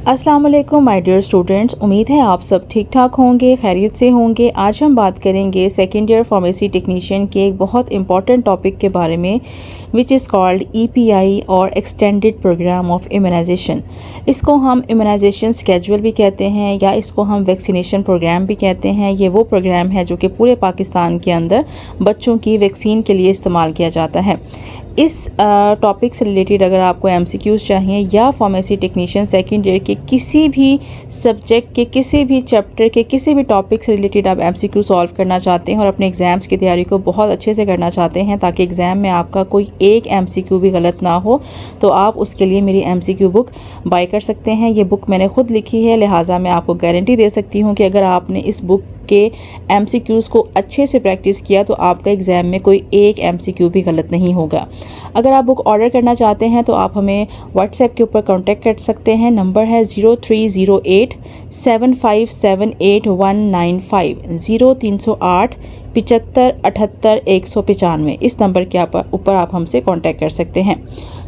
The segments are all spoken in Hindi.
अस्सलाम वालेकुम माय डियर स्टूडेंट्स, उम्मीद है आप सब ठीक ठाक होंगे, खैरियत से होंगे। आज हम बात करेंगे सेकेंड ईयर फार्मेसी टेक्नीशियन के एक बहुत इंपॉर्टेंट टॉपिक के बारे में विच इज़ कॉल्ड ईपीआई और एक्सटेंडेड प्रोग्राम ऑफ इम्यूनाइजेशन। इसको हम इम्यूनाइजेशन स्केड्यूल भी कहते हैं या इसको हम वैक्सीनेशन प्रोग्राम भी कहते हैं। ये वो प्रोग्राम है जो कि पूरे पाकिस्तान के अंदर बच्चों की वैक्सीन के लिए इस्तेमाल किया जाता है। इस टॉपिक से रिलेटेड अगर आपको एमसीक्यूज़ चाहिए या फार्मेसी टेक्नीशियन सेकेंड ईयर के किसी भी सब्जेक्ट के किसी भी चैप्टर के किसी भी टॉपिक से रिलेटेड आप एमसीक्यू सॉल्व करना चाहते हैं और अपने एग्ज़ाम्स की तैयारी को बहुत अच्छे से करना चाहते हैं ताकि एग्ज़ाम में आपका कोई एक एमसीक्यू भी गलत ना हो, तो आप उसके लिए मेरी एमसीक्यू बुक बाय कर सकते हैं। ये बुक मैंने खुद लिखी है, लिहाजा मैं आपको गारंटी दे सकती हूँ कि अगर आपने इस बुक के एमसीक्यूज़ को अच्छे से प्रैक्टिस किया तो आपका एग्ज़ाम में कोई एक एमसीक्यू भी गलत नहीं होगा। अगर आप बुक ऑर्डर करना चाहते हैं तो आप हमें व्हाट्सएप के ऊपर कांटेक्ट कर सकते हैं। नंबर है 030875789195 0308 75 78 195। इस नंबर के ऊपर आप हमसे कांटेक्ट कर सकते हैं।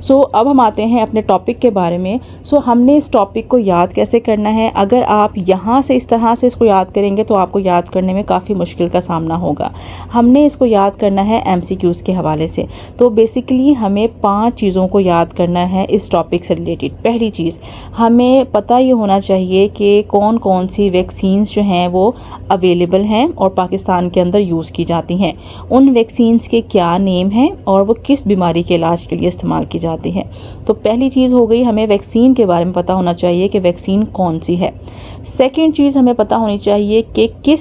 अब हम आते हैं अपने टॉपिक के बारे में। हमने इस टॉपिक को याद कैसे करना है। अगर आप यहाँ से इस तरह से इसको याद करेंगे तो आपको याद करने में काफ़ी मुश्किल का सामना होगा। हमने इसको याद करना है एमसीक्यूज़ के हवाले से। तो बेसिकली हमें 5 चीज़ों को याद करना है इस टॉपिक से रिलेटेड। पहली चीज़, हमें पता ये होना चाहिए कि कौन कौन सी वैक्सीन्स जो हैं वो अवेलेबल हैं और पाकिस्तान के अंदर यूज़ की जाती हैं। उन वैक्सीन्स के क्या नेम हैं और वो किस बीमारी के इलाज के लिए इस्तेमाल की जाती है। तो पहली चीज़ हो गई, हमें वैक्सीन के बारे में पता होना चाहिए कि वैक्सीन कौन सी है। सेकंड चीज़, हमें पता होनी चाहिए कि किस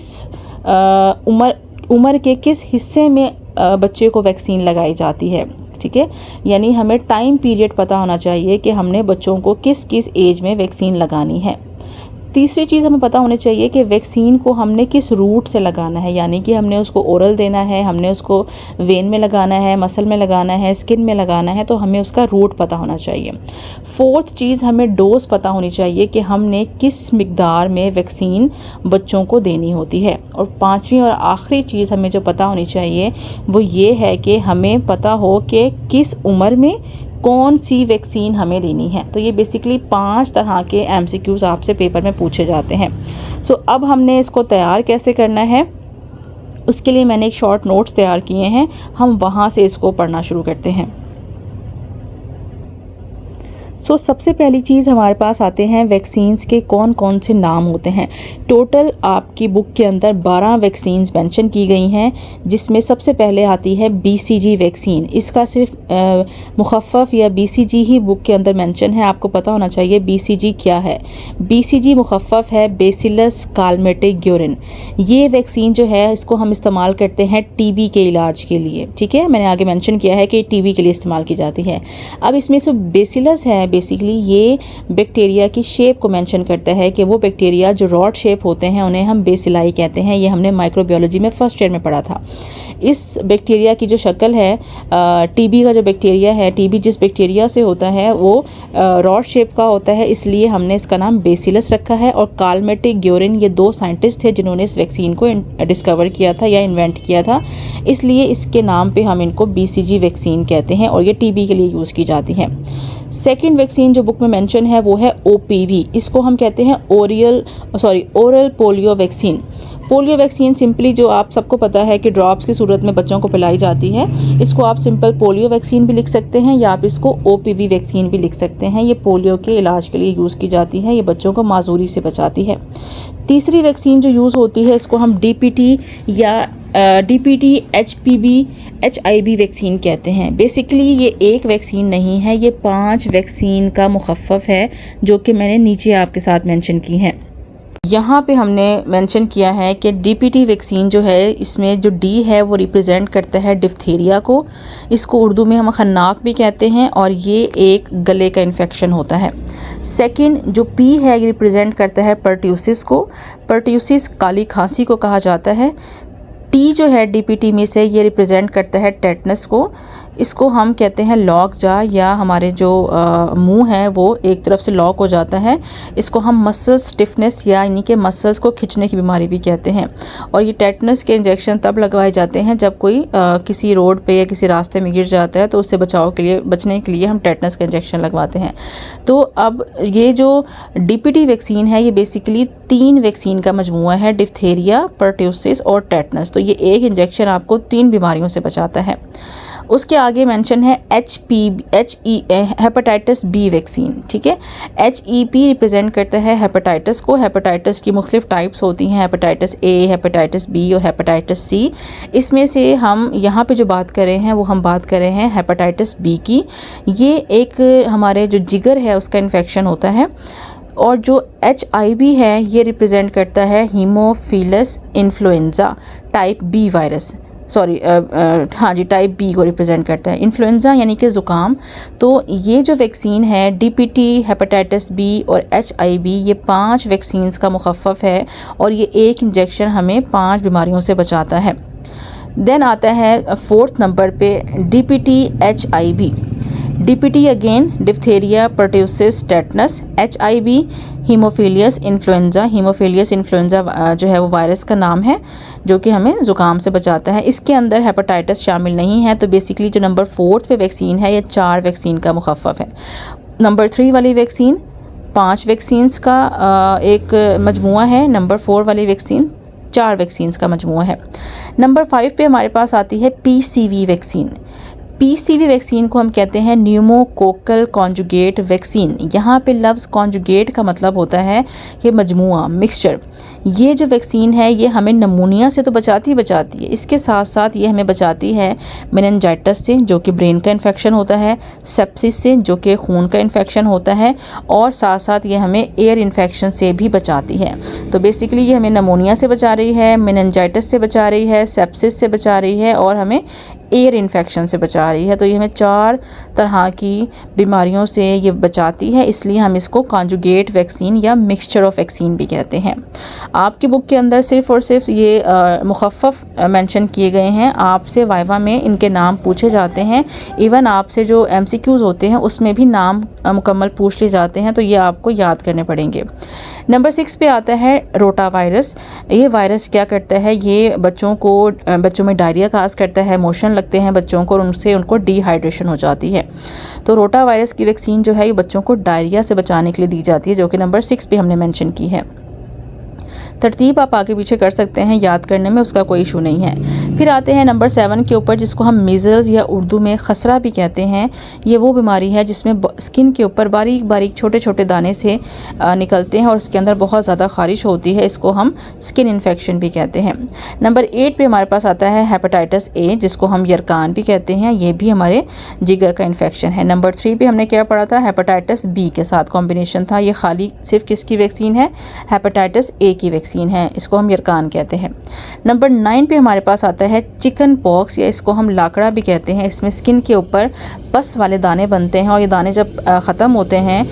उम्र के किस हिस्से में बच्चे को वैक्सीन लगाई जाती है। ठीक है, यानी हमें टाइम पीरियड पता होना चाहिए कि हमने बच्चों को किस किस एज में वैक्सीन लगानी है। तीसरी चीज़, हमें पता होनी चाहिए कि वैक्सीन को हमने किस रूट से लगाना है, यानी कि हमने उसको ओरल देना है, हमने उसको वेन में लगाना है, मसल में लगाना है, स्किन में लगाना है, तो हमें उसका रूट पता होना चाहिए। फोर्थ चीज़, हमें डोज पता होनी चाहिए कि हमने किस मिकदार में वैक्सीन बच्चों को देनी होती है। और पांचवी और आखिरी चीज़ हमें जो पता होनी चाहिए वो ये है कि हमें पता हो कि किस उम्र में कौन सी वैक्सीन हमें लेनी है। तो ये बेसिकली 5 तरह के एमसीक्यूज़ आपसे पेपर में पूछे जाते हैं। अब हमने इसको तैयार कैसे करना है, उसके लिए मैंने एक शॉर्ट नोट्स तैयार किए हैं। हम वहाँ से इसको पढ़ना शुरू करते हैं। सबसे पहली चीज़ हमारे पास आते हैं वैक्सीन्स के कौन कौन से नाम होते हैं। टोटल आपकी बुक के अंदर 12 वैक्सीन्स मेंशन की गई हैं, जिसमें सबसे पहले आती है बीसीजी वैक्सीन। इसका सिर्फ मुखफ़फ़ या बीसीजी ही बुक के अंदर मेंशन है। आपको पता होना चाहिए बीसीजी क्या है। बीसीजी मुखफ़फ़ है बेसिलस कालमेटिक ग्यूरिन। ये वैक्सीन जो है इसको हम इस्तेमाल करते हैं टीबी के इलाज के लिए। ठीक है, मैंने आगे मेंशन किया है कि टीबी के लिए इस्तेमाल की जाती है। अब इसमें जो बेसिलस है, बेसिकली ये बैक्टीरिया की शेप को मेंशन करता है कि वो बैक्टीरिया जो रॉड शेप होते हैं उन्हें हम बेसिलाई कहते हैं। ये हमने माइक्रोबायोलॉजी में फर्स्ट ईयर में पढ़ा था। इस बैक्टीरिया की जो शक्ल है, टीबी का जो बैक्टीरिया है, टीबी जिस बैक्टीरिया से होता है वो रॉड शेप का होता है, इसलिए हमने इसका नाम बेसिलस रखा है। और कालमेटिक ग्यूरिन, ये 2 साइंटिस्ट थे जिन्होंने इस वैक्सीन को डिस्कवर किया था या इन्वेंट किया था, इसलिए इसके नाम पे हम इनको बीसीजी वैक्सीन कहते हैं और ये टीबी के लिए यूज़ की जाती है। सेकेंड वैक्सीन जो बुक में मेंशन है वो है ओपीवी। इसको हम कहते हैं oral polio vaccine. Polio vaccine simply, जो आप सबको पता है कि ड्रॉप्स की सूरत में बच्चों को पिलाई जाती है, इसको आप सिंपल पोलियो वैक्सीन भी लिख सकते हैं या आप इसको ओपीवी वैक्सीन भी लिख सकते हैं। ये पोलियो के इलाज के लिए यूज़ की जाती है, ये बच्चों को माजूरी से बचाती है। तीसरी वैक्सीन जो यूज़ होती है इसको हम डीपीटी या डीपीटी एचपीवी एचआईवी वैक्सीन कहते हैं। बेसिकली ये एक वैक्सीन नहीं है, ये 5 वैक्सीन का मुखफ़फ़ है जो कि मैंने नीचे आपके साथ मेंशन की हैं। यहाँ पे हमने मेंशन किया है कि डीपीटी वैक्सीन जो है, इसमें जो डी है वो रिप्रेजेंट करता है डिप्थीरिया को। इसको उर्दू में हम खन्नाक भी कहते हैं और ये एक गले का इन्फेक्शन होता है। सेकंड जो पी है ये रिप्रेजेंट करता है पर्ट्यूसिस को। पर्ट्यूसिस काली खांसी को कहा जाता है। टी जो है डीपीटी में से ये रिप्रेजेंट करता है टेटनस को। इसको हम कहते हैं लॉक जा, या हमारे जो मुंह है वो एक तरफ से लॉक हो जाता है। इसको हम मसल स्टिफनेस या यानी कि मसल्स को खिंचने की बीमारी भी कहते हैं। और ये टेटनस के इंजेक्शन तब लगवाए जाते हैं जब कोई किसी रोड पे या किसी रास्ते में गिर जाता है, तो उससे बचने के लिए हम टेटनस का इंजेक्शन लगवाते हैं। तो अब ये जो डीपीटी वैक्सीन है, ये बेसिकली 3 वैक्सीन का मजमूआ है, डिप्थेरिया, परट्यूसिस और टेटनस। तो ये एक इंजेक्शन आपको 3 बीमारियों से बचाता है। उसके आगे मेंशन है हेपेटाइटिस बी वैक्सीन। ठीक है, HEP रिप्रेजेंट करता है हेपेटाइटिस को। हेपेटाइटिस की मुख्तलिफ टाइप्स होती हैं, हेपेटाइटिस A, हेपेटाइटिस B और हेपेटाइटिस C। इसमें से हम यहाँ पे जो बात कर रहे हैं वो हम बात कर रहे हैं हेपेटाइटिस B की। ये एक हमारे जो जिगर है उसका इन्फेक्शन होता है। और जो HIV है ये रिप्रेजेंट करता है Haemophilus influenza type B virus, हाँ जी, टाइप B को रिप्रेजेंट करता है। इन्फ्लुएंजा यानी कि ज़ुकाम। तो ये जो वैक्सीन है DPT, हेपेटाइटिस B और HIV, ये 5 वैक्सीन्स का मुखफ़फ़ है और ये एक इंजेक्शन हमें 5 बीमारियों से बचाता है। देन आता है 4th नंबर पे DPT HIV। DPT again diphtheria, pertussis, tetanus. HIV haemophilus influenza. Haemophilus influenza जो है वो वायरस का नाम है जो कि हमें ज़ुकाम से बचाता है। इसके अंदर हेपेटाइटिस शामिल नहीं है। तो बेसिकली जो नंबर 4th पे वैक्सीन है ये 4 वैक्सीन का मुखफ़फ़ है। नंबर 3 वाली वैक्सीन 5 वैक्सीन्स का एक मजमूआ है। नंबर 4 वाली वैक्सीन 4 वैक्सीन्स का मजमूआ है। नंबर 5 पे हमारे पास आती है PCV वैक्सीन। PCV वैक्सीन को हम कहते हैं न्यूमोकोकल कॉन्जुगेट वैक्सीन। यहाँ पे लफ्ज़ कॉन्जुगेट का मतलब होता है कि मजमूआ, मिक्सचर। ये जो वैक्सीन है ये हमें नमूनिया से तो बचाती है, इसके साथ साथ ये हमें बचाती है मेनिनजाइटिस से जो कि ब्रेन का इन्फेक्शन होता है, सेप्सिस से जो कि खून का इन्फेक्शन होता है, और साथ साथ ये हमें एयर इन्फेक्शन से भी बचाती है। तो बेसिकली ये हमें नमूनिया से बचा रही है, मेनिनजाइटिस से बचा रही है, सेप्सिस से बचा रही है और हमें एयर इन्फेक्शन से बचा रही है। तो ये हमें 4 तरह की बीमारियों से ये बचाती है, इसलिए हम इसको कॉन्जुगेट वैक्सीन या मिक्सचर ऑफ वैक्सीन भी कहते हैं। आपकी बुक के अंदर सिर्फ़ और सिर्फ ये मुखफ़फ़ मेंशन किए गए हैं। आपसे वाइवा में इनके नाम पूछे जाते हैं। इवन आपसे जो MCQs होते हैं उसमें भी नाम मुकम्मल पूछ लिए जाते हैं, तो ये आपको याद करने पड़ेंगे। नंबर 6 पे आता है रोटा वायरस। ये वायरस क्या करता है, ये बच्चों में डायरिया काज करता है, मोशन लगते हैं बच्चों को और उनसे उनको डिहाइड्रेशन हो जाती है। तो रोटा वायरस की वैक्सीन जो है ये बच्चों को डायरिया से बचाने के लिए दी जाती है, जो कि नंबर 6 पे हमने मेंशन की है। तरतीब आप आगे पीछे कर सकते हैं, याद करने में उसका कोई इशू नहीं है। फिर आते हैं नंबर 7 के ऊपर, जिसको हम मीज़ल्स या उर्दू में खसरा भी कहते हैं। ये वो बीमारी है जिसमें स्किन के ऊपर बारीक बारीक छोटे छोटे दाने से निकलते हैं और उसके अंदर बहुत ज़्यादा ख़ारिश होती है। इसको हम स्किन इन्फेक्शन भी कहते हैं। नंबर 8 पे हमारे पास आता है हेपेटाइटिस A, जिसको हम यरकान भी कहते हैं। ये भी हमारे जिगर का इन्फेक्शन है। नंबर 3 पे हमने क्या पढ़ा था, हेपेटाइटिस B के साथ कॉम्बिनेशन था। ये खाली सिर्फ किसकी वैक्सीन है, हेपेटाइटिस A की वैक्सीन है, इसको हम यरकान कहते हैं। नंबर 9 पे हमारे पास आता है चिकन पॉक्स, या इसको हम लाकड़ा भी कहते हैं। इसमें स्किन के ऊपर पस वाले दाने बनते हैं और ये दाने जब ख़त्म होते हैं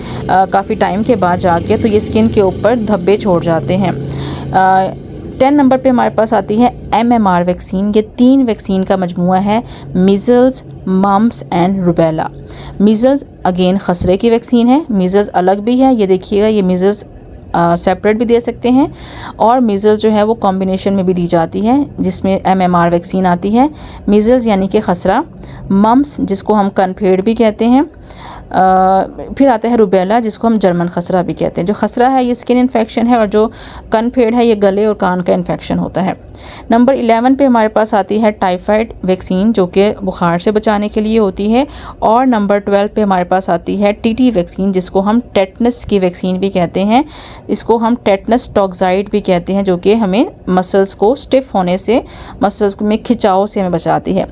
काफ़ी टाइम के बाद जाके, तो ये स्किन के ऊपर धब्बे छोड़ जाते हैं। 10 नंबर पे हमारे पास आती है MMR वैक्सीन। ये 3 वैक्सीन का मजमूआ है, measles, mumps and rubella. Measles again खसरे की वैक्सीन है। मीज़ल्स अलग भी है, ये देखिएगा, ये मीज़ल्स सेपरेट भी दे सकते हैं और मीज़ल्स जो है वो कॉम्बिनेशन में भी दी जाती है, जिसमें MMR वैक्सीन आती है। मीज़ल्स यानी कि खसरा, मम्प्स जिसको हम कनफेड भी कहते हैं, फिर आता है रूबेला जिसको हम जर्मन खसरा भी कहते हैं। जो खसरा है ये स्किन इन्फेक्शन है और जो कनफेड है ये गले और कान का इन्फेक्शन होता है। नंबर 11 पे हमारे पास आती है टाइफाइड वैक्सीन, जो कि बुखार से बचाने के लिए होती है। और नंबर 12 पे हमारे पास आती है TT वैक्सीन, जिसको हम टेटनस की वैक्सीन भी कहते हैं। इसको हम टेटनस टॉक्साइड भी कहते हैं, जो कि हमें मसल्स को स्टिफ होने से, मसल्स में खिंचाव से हमें बचाती है।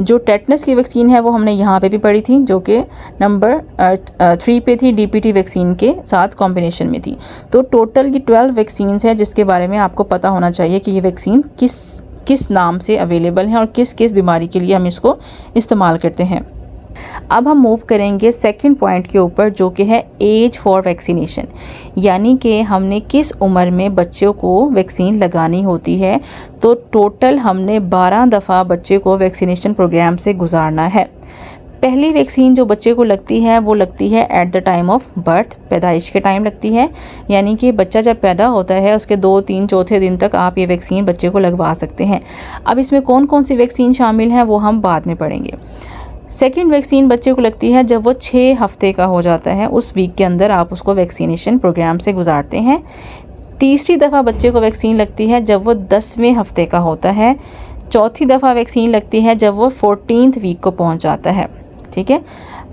जो टेटनस की वैक्सीन है वो हमने यहाँ पे भी पढ़ी थी, जो कि नंबर 3 पे थी, DPT वैक्सीन के साथ कॉम्बिनेशन में थी। तो टोटल ये 12 वैक्सीन्स है जिसके बारे में आपको पता होना चाहिए कि ये वैक्सीन किस नाम से अवेलेबल है और किस किस बीमारी के लिए हम इसको इस्तेमाल करते हैं। अब हम मूव करेंगे सेकंड पॉइंट के ऊपर, जो कि है एज फॉर वैक्सीनेशन, यानी कि हमने किस उम्र में बच्चों को वैक्सीन लगानी होती है। तो टोटल हमने 12 दफ़ा बच्चे को वैक्सीनेशन प्रोग्राम से गुजारना है। पहली वैक्सीन जो बच्चे को लगती है वो लगती है at the time of birth, पैदाइश के टाइम लगती है, यानी कि बच्चा जब पैदा होता है उसके 2, 3, चौथे दिन तक आप ये वैक्सीन बच्चे को लगवा सकते हैं। अब इसमें कौन कौन सी वैक्सीन शामिल है वो हम बाद में पढ़ेंगे। सेकेंड वैक्सीन बच्चे को लगती है जब वो 6 हफ्ते का हो जाता है, उस वीक के अंदर आप उसको वैक्सीनेशन प्रोग्राम से गुजारते हैं। तीसरी दफ़ा बच्चे को वैक्सीन लगती है जब वो 10वें हफ्ते का होता है। चौथी दफ़ा वैक्सीन लगती है जब वो 14th वीक को पहुंच जाता है। ठीक है,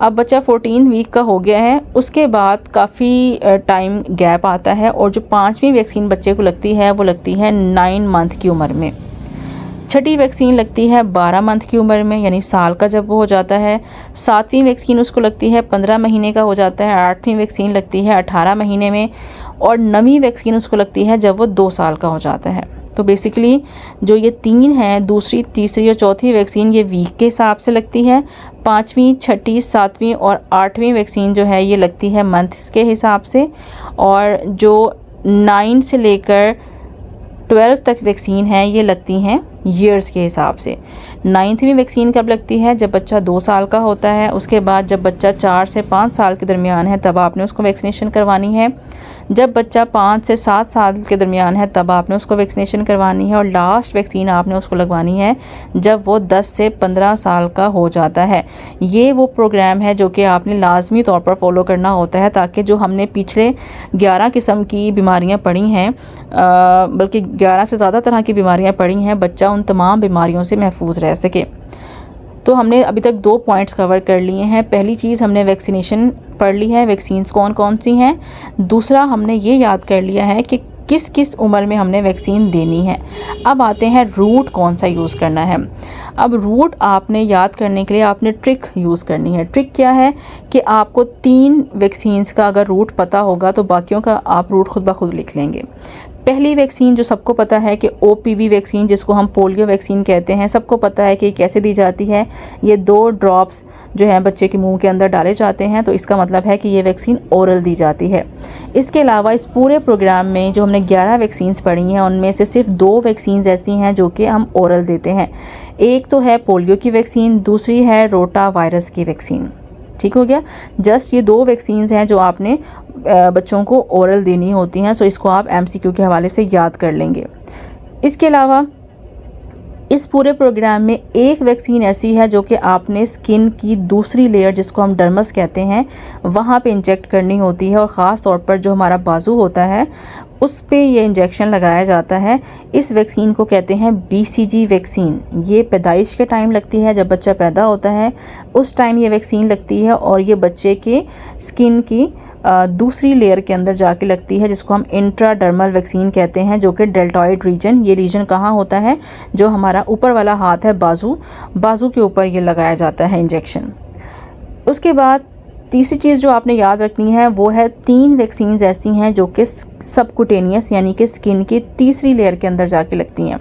अब बच्चा 14 वीक का हो गया है, उसके बाद काफ़ी टाइम गैप आता है, और जो 5वीं वैक्सीन बच्चे को लगती है वो लगती है 9 मंथ की उम्र में। छठी वैक्सीन लगती है 12 मंथ की उम्र में, यानी साल का जब वो हो जाता है। 7वीं वैक्सीन उसको लगती है 15 महीने का हो जाता है। 8वीं वैक्सीन लगती है 18 महीने में, और 9वीं वैक्सीन उसको लगती है जब वो 2 साल का हो जाता है। तो बेसिकली जो ये 3 हैं, दूसरी, तीसरी और चौथी वैक्सीन, ये वीक के हिसाब से लगती है। 5वीं, छठी, 7वीं और 8वीं वैक्सीन जो है ये लगती है मंथ्स के हिसाब से, और जो 9 से लेकर 12 तक वैक्सीन है ये लगती हैं ईयर्स के हिसाब से। 9वीं वैक्सीन कब लगती है? जब बच्चा 2 साल का होता है। उसके बाद जब बच्चा 4 से 5 साल के दरमियान है तब आपने उसको वैक्सीनेशन करवानी है। जब बच्चा 5 से 7 साल के दरमियान है तब आपने उसको वैक्सीनेशन करवानी है, और लास्ट वैक्सीन आपने उसको लगवानी है जब वो 10 से 15 साल का हो जाता है। ये वो प्रोग्राम है जो कि आपने लाजमी तौर पर फॉलो करना होता है, ताकि जो हमने पिछले 11 किस्म की बीमारियां पढ़ी हैं, बल्कि 11 से ज़्यादा तरह की बीमारियां पढ़ी हैं, बच्चा उन तमाम बीमारियों से महफूज रह सके। तो हमने अभी तक 2 पॉइंट्स कवर कर लिए हैं। पहली चीज़ हमने वैक्सीनेशन पढ़ ली है, वैक्सीन्स कौन कौन सी हैं। दूसरा हमने ये याद कर लिया है कि किस किस उम्र में हमने वैक्सीन देनी है। अब आते हैं रूट कौन सा यूज़ करना है। अब रूट आपने याद करने के लिए आपने ट्रिक यूज़ करनी है। ट्रिक क्या है कि आपको 3 वैक्सीन्स का अगर रूट पता होगा तो बाकियों का आप रूट खुद ब खुद लिख लेंगे। पहली वैक्सीन जो सबको पता है कि OPV वैक्सीन, जिसको हम पोलियो वैक्सीन कहते हैं, सबको पता है कि कैसे दी जाती है। ये 2 ड्रॉप्स जो है बच्चे के मुंह के अंदर डाले जाते हैं, तो इसका मतलब है कि ये वैक्सीन ओरल दी जाती है। इसके अलावा इस पूरे प्रोग्राम में जो हमने 11 वैक्सीन्स पढ़ी हैं उनमें से सिर्फ 2 वैक्सीन्स ऐसी हैं जो कि हम ओरल देते हैं। एक तो है पोलियो की वैक्सीन, दूसरी है रोटा वायरस की वैक्सीन। ठीक हो गया। जस्ट ये 2 वैक्सीन्स हैं जो आपने बच्चों को ओरल देनी होती हैं, सो इसको आप MCQ के हवाले से याद कर लेंगे। इसके अलावा इस पूरे प्रोग्राम में एक वैक्सीन ऐसी है जो कि आपने स्किन की दूसरी लेयर, जिसको हम डर्मस कहते हैं, वहाँ पे इंजेक्ट करनी होती है, और ख़ास तौर पर जो हमारा बाजू होता है उस पे ये इंजेक्शन लगाया जाता है। इस वैक्सीन को कहते हैं BCG वैक्सीन। ये पैदाइश के टाइम लगती है, जब बच्चा पैदा होता है उस टाइम ये वैक्सीन लगती है, और ये बच्चे के स्किन की दूसरी लेयर के अंदर जाके लगती है, जिसको हम इंट्राडर्मल वैक्सीन कहते हैं, जो कि डेल्टॉइड रीजन, ये रीजन कहाँ होता है? जो हमारा ऊपर वाला हाथ है, बाजू के ऊपर ये लगाया जाता है इंजेक्शन। उसके बाद तीसरी चीज़ जो आपने याद रखनी है वो है 3 वैक्सीन्स ऐसी हैं जो कि सबकुटेनियस, यानी कि स्किन की तीसरी लेयर के अंदर जाके लगती हैं।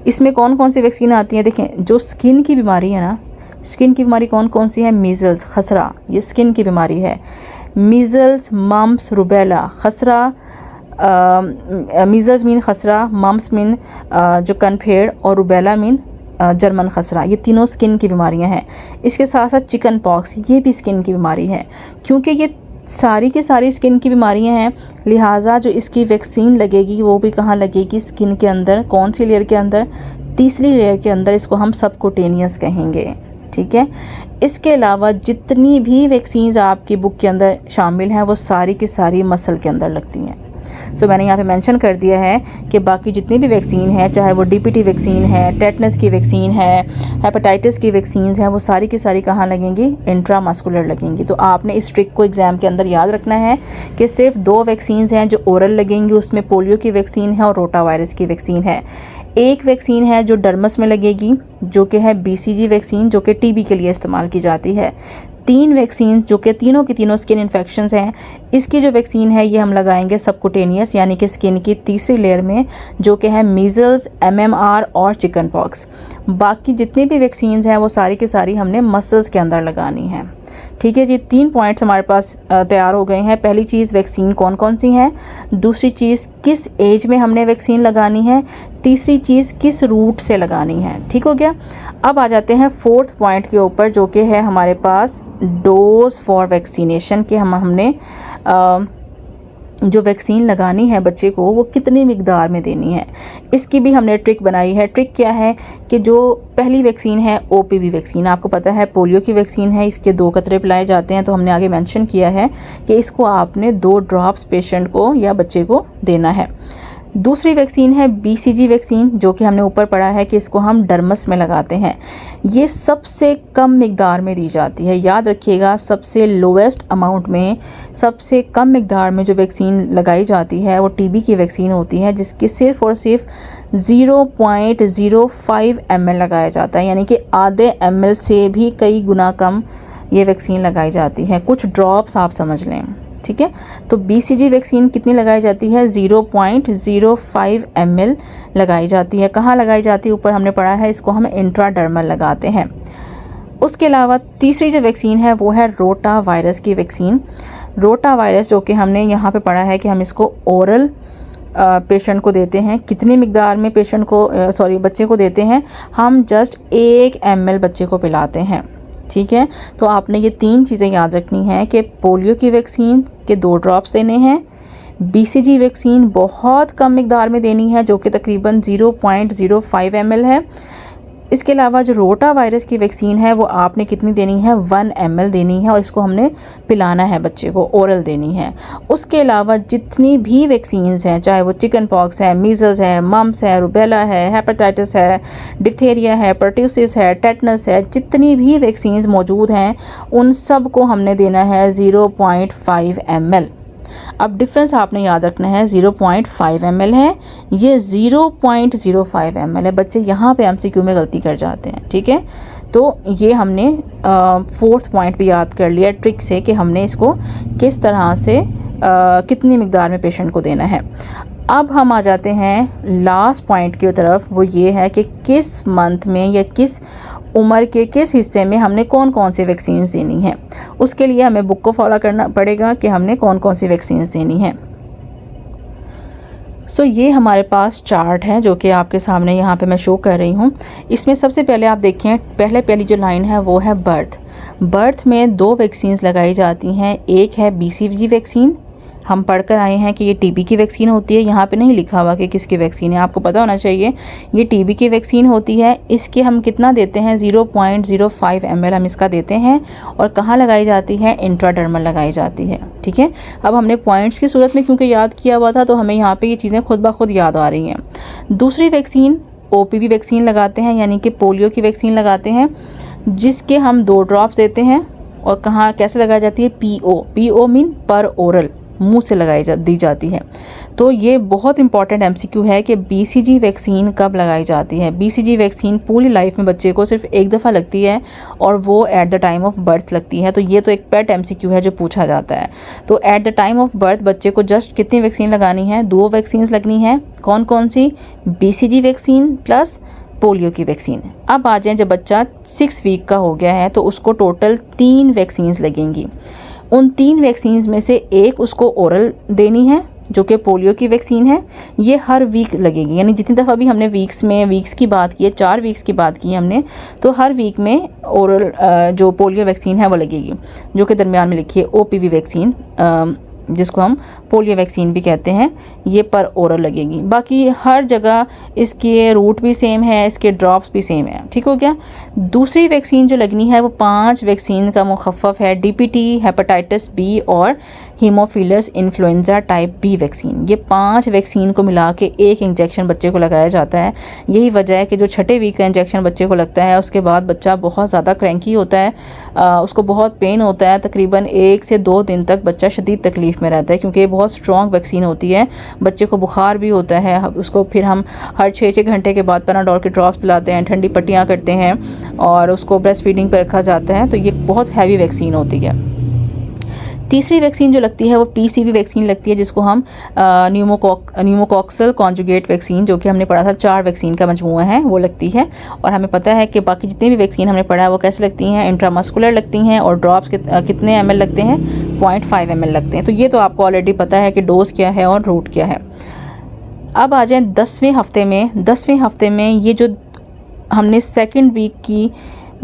इसमें कौन कौन सी वैक्सीन आती हैं? देखें, जो स्किन की बीमारी है ना, स्किन की बीमारी कौन कौन सी है? मीज़ल्स, खसरा, ये स्किन की बीमारी है। मीज़ल्स, मम्प्स, रुबेला, खसरा, मीज़ल्स मीन खसरा, मम्प्स मीन जो कनफेड़, और रुबेला मीन जर्मन खसरा, ये तीनों स्किन की बीमारियां हैं। इसके साथ साथ चिकन पॉक्स, ये भी स्किन की बीमारी है। क्योंकि ये सारी की सारी स्किन की बीमारियां हैं, लिहाजा जो इसकी वैक्सीन लगेगी वो भी कहाँ लगेगी? स्किन के अंदर। कौन सी लेयर के अंदर? तीसरी लेयर के अंदर। इसको हम सबकुटेनियस कहेंगे। ठीक है। इसके अलावा जितनी भी वैक्सीन्स आपकी बुक के अंदर शामिल हैं वो सारी की सारी मसल के अंदर लगती हैं। सो मैंने यहाँ पे मेंशन कर दिया है कि बाकी जितनी भी वैक्सीन है, चाहे वो DPT वैक्सीन है, टेटनस की वैक्सीन है, हेपेटाइटिस की वैक्सीन हैं, वो सारी की सारी कहाँ लगेंगी? इंट्रामस्कुलर लगेंगी। तो आपने इस ट्रिक को एग्ज़ाम के अंदर याद रखना है कि सिर्फ 2 वैक्सीन हैं जो ओरल लगेंगी, उसमें पोलियो की वैक्सीन है और रोटा वायरस की वैक्सीन है। एक वैक्सीन है जो डर्मस में लगेगी, जो कि है BCG वैक्सीन, जो कि TB के लिए इस्तेमाल की जाती है। 3 वैक्सीन जो कि तीनों की तीनों स्किन इन्फेक्शंस हैं, इसकी जो वैक्सीन है ये हम लगाएंगे सबकुटेनियस यानी कि स्किन की तीसरी लेयर में, जो कि है मीज़ल्स, MMR और चिकन पॉक्स। बाकी जितनी भी वैक्सीन्स हैं वो सारी की सारी हमने मसल्स के अंदर लगानी है। ठीक है जी, 3 पॉइंट्स हमारे पास तैयार हो गए हैं। पहली चीज़ वैक्सीन कौन कौन सी हैं, दूसरी चीज़ किस एज में हमने वैक्सीन लगानी है, तीसरी चीज़ किस रूट से लगानी है। ठीक हो गया। अब आ जाते हैं 4th पॉइंट के ऊपर, जो कि है हमारे पास डोज फॉर वैक्सीनेशन के हमने जो वैक्सीन लगानी है बच्चे को वो कितनी मिकदार में देनी है, इसकी भी हमने ट्रिक बनाई है। ट्रिक क्या है कि जो पहली वैक्सीन है OPV वैक्सीन, आपको पता है पोलियो की वैक्सीन है, इसके 2 कतरे पिलाए जाते हैं। तो हमने आगे मेंशन किया है कि इसको आपने 2 ड्रॉप्स पेशेंट को या बच्चे को देना है। दूसरी वैक्सीन है BCG वैक्सीन, जो कि हमने ऊपर पढ़ा है कि इसको हम डर्मस में लगाते हैं। ये सबसे कम मिकदार में दी जाती है, याद रखिएगा, सबसे लोवेस्ट अमाउंट में, सबसे कम मिकदार में जो वैक्सीन लगाई जाती है वो TB की वैक्सीन होती है, जिसकी सिर्फ़ और सिर्फ 0.05 ml लगाया जाता है, यानी कि आधे ml से भी कई गुना कम ये वैक्सीन लगाई जाती है। कुछ ड्रॉप्स आप समझ लें। ठीक है, तो BCG वैक्सीन कितनी लगाई जाती है, 0.05 ml लगाई जाती है। कहाँ लगाई जाती है, ऊपर हमने पढ़ा है, इसको हम इंट्राडर्मल लगाते हैं। उसके अलावा तीसरी जो वैक्सीन है वो है रोटा वायरस की वैक्सीन। रोटा वायरस जो कि हमने यहाँ पे पढ़ा है कि हम इसको ओरल पेशेंट को देते हैं। कितनी मिकदार में पेशेंट को बच्चे को देते हैं, हम जस्ट 1 ml बच्चे को पिलाते हैं। ठीक है, तो आपने ये 3 चीज़ें याद रखनी है कि पोलियो की वैक्सीन के 2 ड्रॉप्स देने हैं, BCG वैक्सीन बहुत कम मिकदार में देनी है जो कि तकरीबन 0.05 ml है। इसके अलावा जो रोटा वायरस की वैक्सीन है वो आपने कितनी देनी है, 1 ml देनी है, और इसको हमने पिलाना है बच्चे को, ओरल देनी है। उसके अलावा जितनी भी वैक्सीन्स हैं, चाहे वो चिकन पॉक्स है, मीज़ल्स है, मम्स है, रूबेला है, हेपेटाइटिस है, डिप्थीरिया है, पर्ट्यूसिस है, टेटनस है, जितनी भी वैक्सीन्स मौजूद हैं उन सब को हमने देना है 0.5 ml। अब डिफरेंस आपने याद रखना है, 0.5 ml है, ये 0.05 ml है। बच्चे यहाँ पे MCQ में गलती कर जाते हैं। ठीक है, तो ये हमने 4th पॉइंट भी याद कर लिया ट्रिक से कि हमने इसको किस तरह से कितनी मिकदार में पेशेंट को देना है। अब हम आ जाते हैं लास्ट पॉइंट की तरफ, वो ये है कि किस मंथ में या किस उम्र के किस हिस्से में हमने कौन कौन सी वैक्सीन्स देनी है। उसके लिए हमें बुक को फॉलो करना पड़ेगा कि हमने कौन कौन सी वैक्सीन्स देनी है। सो ये हमारे पास चार्ट है जो कि आपके सामने यहाँ पे मैं शो कर रही हूँ। इसमें सबसे पहले आप देखें, पहली जो लाइन है वो है बर्थ में 2 वैक्सीन्स लगाई जाती हैं। एक है BCG वैक्सीन, हम पढ़कर आए हैं कि ये TB की वैक्सीन होती है। यहाँ पे नहीं लिखा हुआ कि किसकी वैक्सीन है, आपको पता होना चाहिए ये TB की वैक्सीन होती है। इसके हम कितना देते हैं, 0.05 ml हम इसका देते हैं। और कहाँ लगाई जाती है, इंट्राडर्मल लगाई जाती है। ठीक है, अब हमने पॉइंट्स की सूरत में क्योंकि याद किया हुआ था तो हमें यहाँ पर ये चीज़ें खुद ब खुद याद आ रही हैं। दूसरी वैक्सीन OPV वैक्सीन लगाते हैं, यानी कि पोलियो की वैक्सीन लगाते हैं, जिसके हम 2 ड्रॉप्स देते हैं। और कहाँ कैसे लगाई जाती है, PO मीन पर ओरल, मुंह से दी जाती है। तो ये बहुत इंपॉर्टेंट MCQ है कि BCG वैक्सीन कब लगाई जाती है। BCG वैक्सीन पूरी लाइफ में बच्चे को सिर्फ एक दफ़ा लगती है और वो at the time of birth लगती है। तो ये तो एक पेट MCQ है जो पूछा जाता है। तो at the time of birth बच्चे को जस्ट कितनी वैक्सीन लगानी है, 2 वैक्सीन लगनी है। कौन कौन सी, BCG वैक्सीन प्लस पोलियो की वैक्सीन। अब आ जाएं, जब बच्चा 6 वीक का हो गया है तो उसको टोटल 3 वैक्सीन लगेंगी। उन 3 वैक्सीन में से एक उसको ओरल देनी है जो कि पोलियो की वैक्सीन है। ये हर वीक लगेगी, यानी जितनी दफ़ा भी हमने वीक्स की बात की है, 4 वीक्स की बात की हमने, तो हर वीक में ओरल जो पोलियो वैक्सीन है वो लगेगी, जो कि दरमियान में लिखी है OPV वैक्सीन, जिसको हम पोलियो वैक्सीन भी कहते हैं। ये पर ओरल लगेगी। बाकी हर जगह इसके रूट भी सेम है, इसके ड्रॉप्स भी सेम है। ठीक हो गया। दूसरी वैक्सीन जो लगनी है वो 5 वैक्सीन का मुखफ़फ़ है, DPT, हेपेटाइटिस B और Haemophilus influenza type B vaccine. ये 5 वैक्सीन को मिला के एक इंजेक्शन बच्चे को लगाया जाता है। यही वजह है कि जो छठे वीक का इंजेक्शन बच्चे को लगता है उसके बाद बच्चा बहुत ज़्यादा क्रैंकी होता है, उसको बहुत पेन होता है। तकरीबन 1 से 2 दिन तक बच्चा शदीद तकलीफ़ में रहता है, क्योंकि ये बहुत स्ट्रॉन्ग वैक्सीन होती है। बच्चे को बुखार भी होता है, उसको फिर हम हर 6-6 घंटे के बाद पैराडोल के ड्रॉप्स पिलाते हैं, ठंडी पट्टियाँ करते हैं और उसको ब्रेस्ट फीडिंग पर रखा जाता है। तो ये बहुत हैवी वैक्सीन होती है। तीसरी वैक्सीन जो लगती है वो पीसीवी वैक्सीन लगती है, जिसको हम न्यूमोकॉक्सल कॉन्जुगेट वैक्सीन, जो कि हमने पढ़ा था 4 वैक्सीन का मजमूआ है, वो लगती है। और हमें पता है कि बाकी जितनी भी वैक्सीन हमने पढ़ा है वो कैसे लगती हैं, इंट्रामस्कुलर लगती हैं और ड्रॉप्स कितने ml लगते हैं, 0.5 ml लगते हैं। तो ये तो आपको ऑलरेडी पता है कि डोज क्या है और रूट क्या है। अब आ जाएँ 10वें हफ्ते में। 10वें हफ्ते में ये जो हमने सेकेंड वीक की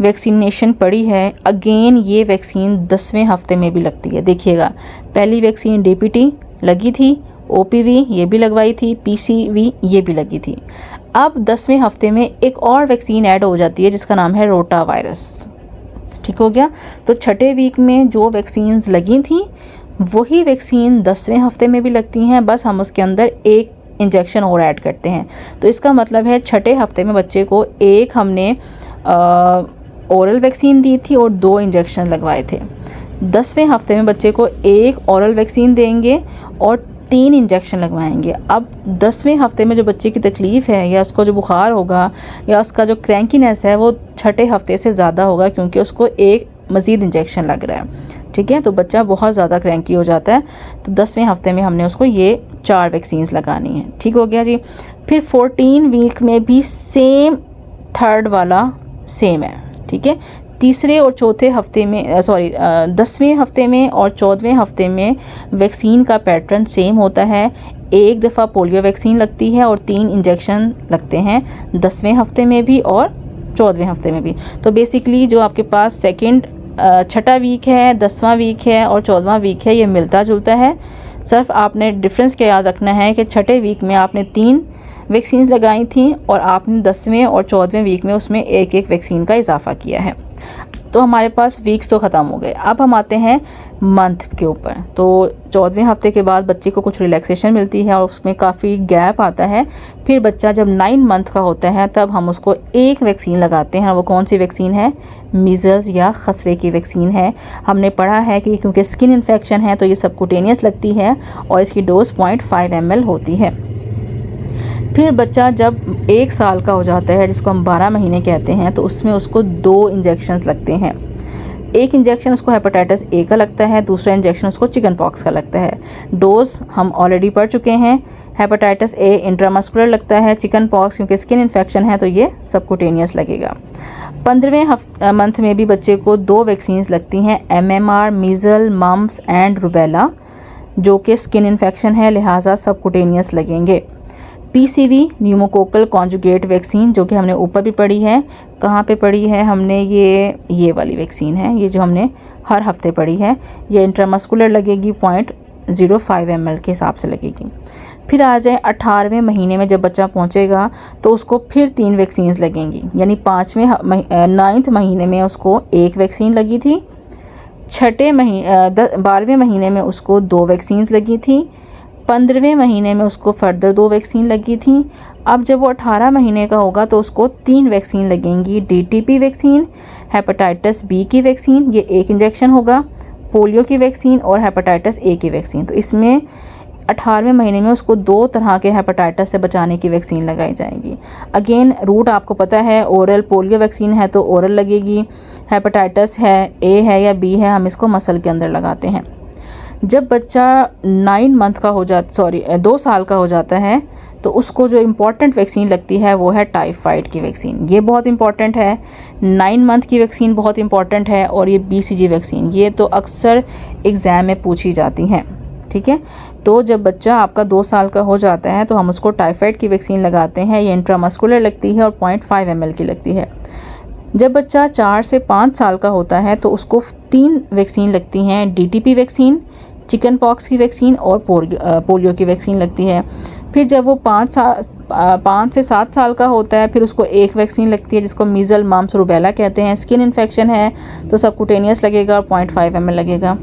वैक्सीनेशन पड़ी है, अगेन ये वैक्सीन 10वें हफ्ते में भी लगती है। देखिएगा, पहली वैक्सीन डीपीटी लगी थी, ओपीवी ये भी लगवाई थी, पीसीवी ये भी लगी थी। अब 10वें हफ्ते में एक और वैक्सीन ऐड हो जाती है जिसका नाम है रोटा वायरस। ठीक हो गया। तो छठे वीक में जो वैक्सीन्स लगी थी वही वैक्सीन 10वें हफ्ते में भी लगती हैं, बस हम उसके अंदर एक इंजेक्शन और ऐड करते हैं। तो इसका मतलब है छठे हफ्ते में बच्चे को एक हमने ओरल वैक्सीन दी थी और 2 इंजेक्शन लगवाए थे। 10वें हफ्ते में बच्चे को एक ओरल वैक्सीन देंगे और 3 इंजेक्शन लगवाएंगे। अब 10वें हफ्ते में जो बच्चे की तकलीफ़ है या उसको जो बुखार होगा या उसका जो क्रैंकीनेस है वो छठे हफ्ते से ज़्यादा होगा, क्योंकि उसको एक मज़ीद इंजेक्शन लग रहा है। ठीक है, तो बच्चा बहुत ज़्यादा क्रैंकी हो जाता है। तो 10वें हफ्ते में हमने उसको ये 4 वैक्सीन्स लगानी है। ठीक हो गया जी। फिर 14 वीक में भी सेम थर्ड वाला सेम है। ठीक है, तीसरे और चौथे हफ्ते में 10वें हफ्ते में और 14वें हफ्ते में वैक्सीन का पैटर्न सेम होता है। एक दफ़ा पोलियो वैक्सीन लगती है और 3 इंजेक्शन लगते हैं 10वें हफ्ते में भी और 14वें हफ्ते में भी। तो बेसिकली जो आपके पास छठा वीक है, 10वां वीक है और 14वां वीक है, ये मिलता जुलता है। सिर्फ आपने डिफरेंस क्या याद रखना है कि छठे वीक में आपने 3 वैक्सीन लगाई थी और आपने 10वें और 14वें वीक में उसमें एक वैक्सीन का इजाफा किया है। तो हमारे पास वीक्स तो ख़त्म हो गए। अब हम आते हैं मंथ के ऊपर। तो 14वें हफ्ते के बाद बच्चे को कुछ रिलैक्सेशन मिलती है और उसमें काफ़ी गैप आता है। फिर बच्चा जब 9 मंथ का होता है तब हम उसको एक वैक्सीन लगाते हैं। वो कौन सी वैक्सीन है? मीज़ल्स या खसरे की वैक्सीन है। हमने पढ़ा है कि क्योंकि स्किन इन्फेक्शन है तो ये सबकुटेनियस लगती है और इसकी डोज 0.5 ml होती है। फिर बच्चा जब 1 साल का हो जाता है, जिसको हम 12 महीने कहते हैं, तो उसमें उसको 2 इंजेक्शन्स लगते हैं। एक इंजेक्शन उसको हेपेटाइटिस ए का लगता है, दूसरा इंजेक्शन उसको चिकन पॉक्स का लगता है। डोज हम ऑलरेडी पढ़ चुके हैं। हेपेटाइटिस ए इंट्रामस्कुलर लगता है, चिकन पॉक्स क्योंकि स्किन इन्फेक्शन है तो ये सबकुटेनियस लगेगा। 15वें मंथ में भी बच्चे को 2 वैक्सीन्स लगती हैं, MMR measle, mumps and rubella, जो कि स्किन इन्फेक्शन है लिहाजा सबकुटेनियस लगेंगे। पीसीवी न्यूमोकोकल कॉन्जुगेट वैक्सीन, जो कि हमने ऊपर भी पढ़ी है। कहाँ पे पढ़ी है हमने? ये वाली वैक्सीन है, ये जो हमने हर हफ्ते पढ़ी है। ये इंट्रामस्कुलर लगेगी, 0.05 ml के हिसाब से लगेगी। फिर आ जाए 18वें महीने में जब बच्चा पहुंचेगा तो उसको फिर 3 वैक्सीन्स लगेंगी, यानी 9वें महीने में उसको 1 वैक्सीन लगी थी। 12वें महीने में उसको 2 वैक्सीन्स लगी थी। 15वें महीने में उसको फर्दर 2 वैक्सीन लगी थी। अब जब वो 18 महीने का होगा तो उसको 3 वैक्सीन लगेंगी, DTP वैक्सीन, हेपेटाइटिस बी की वैक्सीन, ये 1 इंजेक्शन होगा, पोलियो की वैक्सीन और हेपेटाइटिस ए की वैक्सीन। तो इसमें 18वें महीने में उसको 2 तरह के हेपेटाइटिस से बचाने की वैक्सीन लगाई जाएगी। अगेन रूट आपको पता है, ओरल पोलियो वैक्सीन है तो ओरल लगेगी, हेपेटाइटिस है, ए है या बी है, हम इसको मसल के अंदर लगाते हैं। जब बच्चा 2 साल का हो जाता है तो उसको जो इम्पॉर्टेंट वैक्सीन लगती है वो है टाइफाइड की वैक्सीन। ये बहुत इंपॉर्टेंट है। 9 मंथ की वैक्सीन बहुत इंपॉर्टेंट है और ये BCG वैक्सीन, ये तो अक्सर एग्ज़ाम में पूछी जाती हैं। ठीक है, तो जब बच्चा आपका 2 साल का हो जाता है तो हम उसको टाइफाइड की वैक्सीन लगाते हैं। ये इंट्रामस्कुलर लगती है और 0.5 ml की लगती है। जब बच्चा 4 से 5 साल का होता है तो उसको 3 वैक्सीन लगती हैं, DTP वैक्सीन, चिकन पॉक्स की वैक्सीन और पोलियो की वैक्सीन लगती है। फिर जब वो 5 से 7 साल का होता है फिर उसको 1 वैक्सीन लगती है जिसको मीज़ल, मम्प्स, रूबेला कहते हैं। स्किन इन्फेक्शन है तो सबकुटेनियस लगेगा और 0.5 ml लगेगा।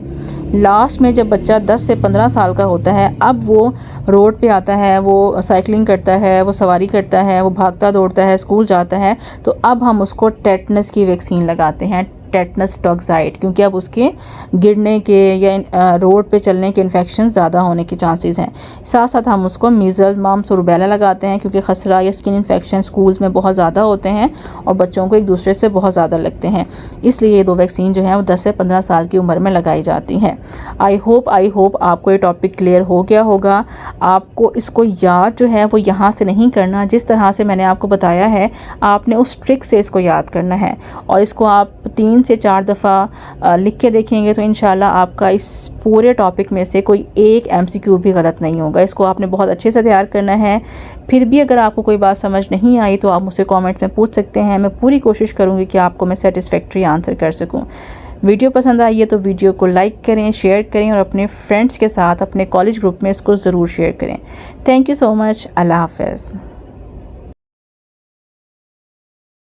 लास्ट में जब बच्चा 10 से 15 साल का होता है, अब वो रोड पे आता है, वो साइकिलिंग करता है, वो सवारी करता है, वो भागता दौड़ता है, स्कूल जाता है, तो अब हम उसको टेटनस की वैक्सीन लगाते हैं, टेटनस टॉक्साइड, क्योंकि अब उसके गिरने के या रोड पे चलने के इन्फेक्शन ज़्यादा होने के चांसेस हैं। साथ साथ हम उसको मीज़ल्स, मम्प्स और रूबेला लगाते हैं, क्योंकि खसरा या स्किन इन्फेक्शन स्कूल्स में बहुत ज़्यादा होते हैं और बच्चों को एक दूसरे से बहुत ज़्यादा लगते हैं। इसलिए ये 2 वैक्सीन जो हैं वो 10 से 15 साल की उम्र में लगाई जाती हैं। आई होप आपको ये टॉपिक क्लियर हो गया होगा। आपको इसको याद जो है वो यहाँ से नहीं करना, जिस तरह से मैंने आपको बताया है आपने उस ट्रिक से इसको याद करना है, और इसको आप 3 से 4 दफ़ा लिख के देखेंगे तो इंशाल्लाह आपका इस पूरे टॉपिक में से कोई एक MCQ भी गलत नहीं होगा। इसको आपने बहुत अच्छे से तैयार करना है। फिर भी अगर आपको कोई बात समझ नहीं आई तो आप मुझसे कमेंट्स में पूछ सकते हैं, मैं पूरी कोशिश करूँगी कि आपको मैं सेटिस्फैक्ट्री आंसर कर सकूँ। वीडियो पसंद आई है तो वीडियो को लाइक करें, शेयर करें और अपने फ्रेंड्स के साथ अपने कॉलेज ग्रुप में इसको ज़रूर शेयर करें। Thank you so much. अल्लाह हाफ़िज़।